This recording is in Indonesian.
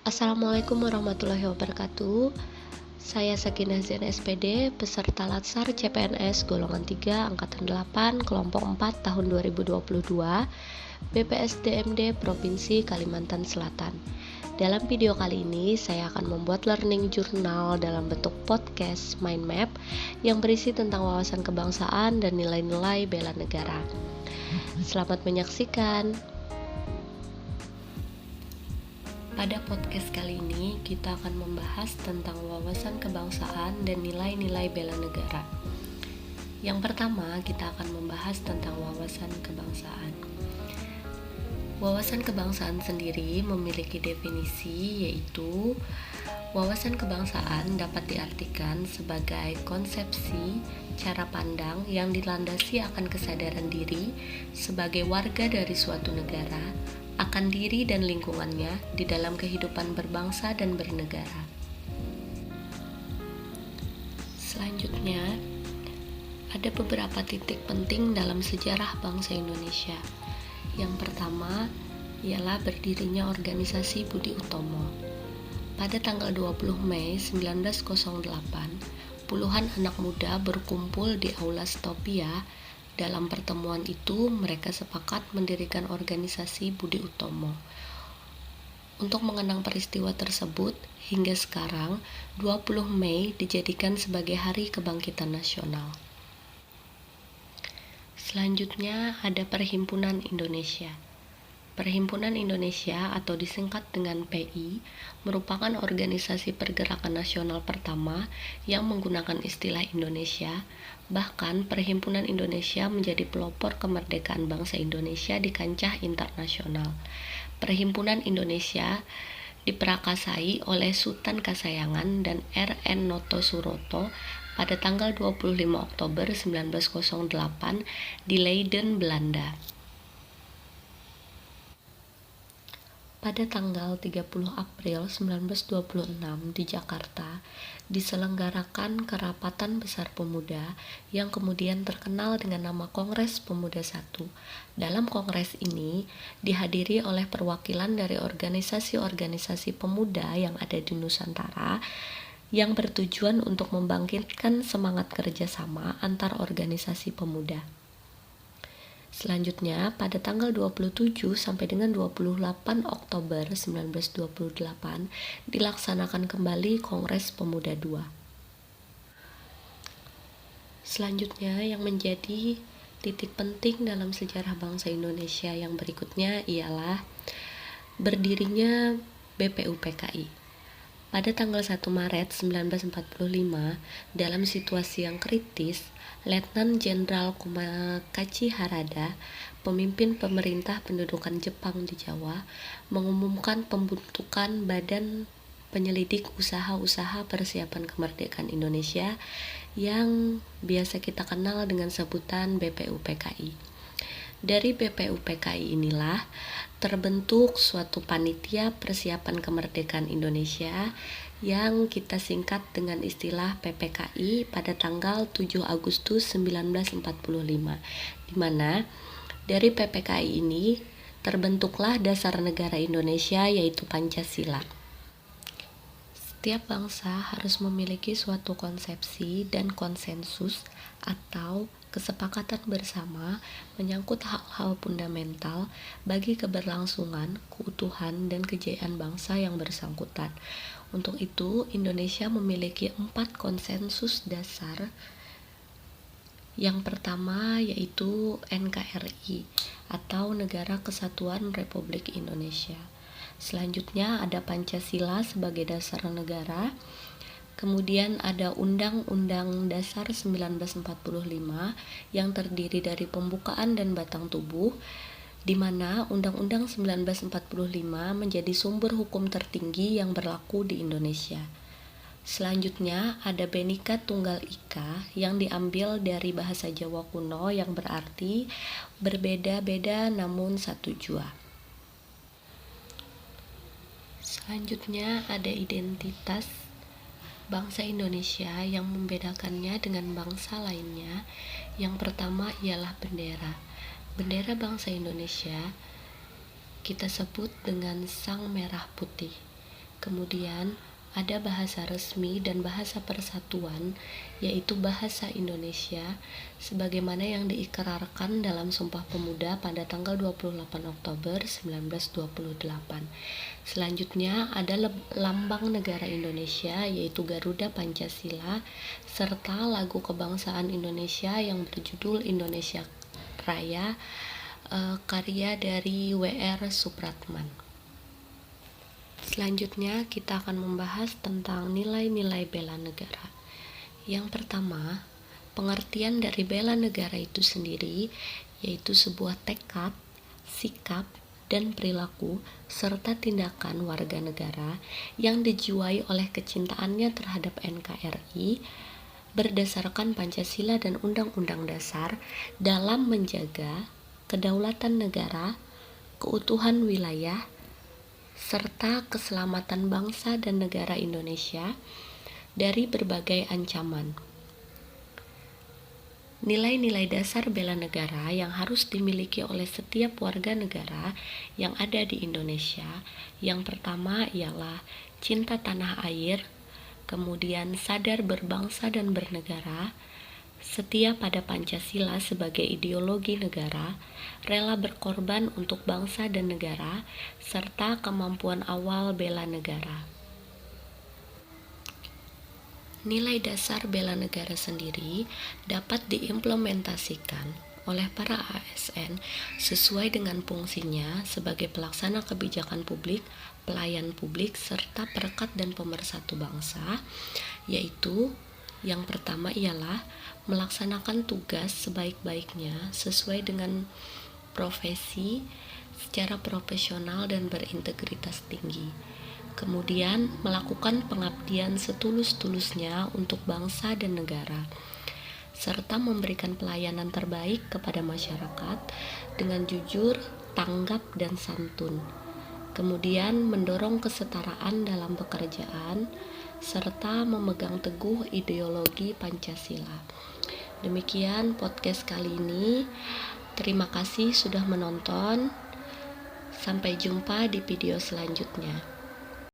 Assalamualaikum warahmatullahi wabarakatuh. Saya Sakinah Zain SPD, peserta Latsar CPNS golongan 3 angkatan 8 kelompok 4 tahun 2022 BPSDMD Provinsi Kalimantan Selatan. Dalam video kali ini saya akan membuat learning journal dalam bentuk podcast mind map yang berisi tentang wawasan kebangsaan dan nilai-nilai bela negara. Selamat menyaksikan. Pada podcast kali ini, kita akan membahas tentang wawasan kebangsaan dan nilai-nilai bela negara. Yang pertama, kita akan membahas tentang wawasan kebangsaan. Wawasan kebangsaan sendiri memiliki definisi, yaitu wawasan kebangsaan dapat diartikan sebagai konsepsi, cara pandang yang dilandasi akan kesadaran diri sebagai warga dari suatu negara, akan diri dan lingkungannya di dalam kehidupan berbangsa dan bernegara. Selanjutnya, ada beberapa titik penting dalam sejarah bangsa Indonesia. Yang pertama, ialah berdirinya organisasi Budi Utomo. Pada tanggal 20 Mei 1908, puluhan anak muda berkumpul di Aula Stopia. Dalam pertemuan itu, mereka sepakat mendirikan organisasi Budi Utomo. Untuk mengenang peristiwa tersebut, hingga sekarang, 20 Mei dijadikan sebagai Hari Kebangkitan Nasional. Selanjutnya, ada Perhimpunan Indonesia. Perhimpunan Indonesia atau disingkat dengan PI merupakan organisasi pergerakan nasional pertama yang menggunakan istilah Indonesia. Bahkan Perhimpunan Indonesia menjadi pelopor kemerdekaan bangsa Indonesia di kancah internasional. Perhimpunan Indonesia diperakasai oleh Sultan Kasayangan dan R.N. Noto Suroto pada tanggal 25 Oktober 1908 di Leiden, Belanda. Pada tanggal 30 April 1926 di Jakarta diselenggarakan Kerapatan Besar Pemuda yang kemudian terkenal dengan nama Kongres Pemuda I. Dalam kongres ini dihadiri oleh perwakilan dari organisasi-organisasi pemuda yang ada di Nusantara yang bertujuan untuk membangkitkan semangat kerjasama antar organisasi pemuda. Selanjutnya, pada tanggal 27 sampai dengan 28 Oktober 1928 dilaksanakan kembali Kongres Pemuda II. Selanjutnya, yang menjadi titik penting dalam sejarah bangsa Indonesia yang berikutnya ialah berdirinya BPUPKI. Pada tanggal 1 Maret 1945, dalam situasi yang kritis, Letnan Jenderal Kumakachi Harada, pemimpin pemerintah pendudukan Jepang di Jawa, mengumumkan pembentukan Badan Penyelidik Usaha-Usaha Persiapan Kemerdekaan Indonesia yang biasa kita kenal dengan sebutan BPUPKI. Dari BPUPKI inilah terbentuk suatu panitia persiapan kemerdekaan Indonesia yang kita singkat dengan istilah PPKI pada tanggal 7 Agustus 1945, di mana dari PPKI ini terbentuklah dasar negara Indonesia yaitu Pancasila. Setiap bangsa harus memiliki suatu konsepsi dan konsensus atau kesepakatan bersama menyangkut hal-hal fundamental bagi keberlangsungan, keutuhan, dan kejayaan bangsa yang bersangkutan. Untuk itu, Indonesia memiliki 4 konsensus dasar. Yang pertama yaitu NKRI atau Negara Kesatuan Republik Indonesia. Selanjutnya ada Pancasila sebagai dasar negara. Kemudian ada Undang-Undang Dasar 1945 yang terdiri dari pembukaan dan batang tubuh, di mana Undang-Undang 1945 menjadi sumber hukum tertinggi yang berlaku di Indonesia. Selanjutnya ada Bhinneka Tunggal Ika yang diambil dari bahasa Jawa kuno yang berarti berbeda-beda namun satu jua. Selanjutnya ada identitas bangsa Indonesia yang membedakannya dengan bangsa lainnya. Yang pertama ialah bendera. Bendera bangsa Indonesia kita sebut dengan sang merah putih. Kemudian ada bahasa resmi dan bahasa persatuan, yaitu bahasa Indonesia, sebagaimana yang diikrarkan dalam Sumpah Pemuda pada tanggal 28 Oktober 1928. Selanjutnya ada lambang negara Indonesia, yaitu Garuda Pancasila, serta lagu kebangsaan Indonesia yang berjudul Indonesia Raya, karya dari W.R. Supratman. Selanjutnya kita akan membahas tentang nilai-nilai bela negara. Yang pertama, pengertian dari bela negara itu sendiri yaitu sebuah tekad, sikap, dan perilaku serta tindakan warga negara yang dijiwai oleh kecintaannya terhadap NKRI berdasarkan Pancasila dan Undang-Undang Dasar dalam menjaga kedaulatan negara, keutuhan wilayah, serta keselamatan bangsa dan negara Indonesia dari berbagai ancaman. Nilai-nilai dasar bela negara yang harus dimiliki oleh setiap warga negara yang ada di Indonesia, yang pertama ialah cinta tanah air, kemudian sadar berbangsa dan bernegara, setia pada Pancasila sebagai ideologi negara, rela berkorban untuk bangsa dan negara, serta kemampuan awal bela negara. Nilai dasar bela negara sendiri dapat diimplementasikan oleh para ASN sesuai dengan fungsinya sebagai pelaksana kebijakan publik, pelayan publik, serta perekat dan pemersatu bangsa, yaitu yang pertama ialah melaksanakan tugas sebaik-baiknya sesuai dengan profesi secara profesional dan berintegritas tinggi. Kemudian melakukan pengabdian setulus-tulusnya untuk bangsa dan negara, serta memberikan pelayanan terbaik kepada masyarakat dengan jujur, tanggap, dan santun. Kemudian mendorong kesetaraan dalam pekerjaan, serta memegang teguh ideologi Pancasila. Demikian podcast kali ini. Terima kasih sudah menonton. Sampai jumpa di video selanjutnya.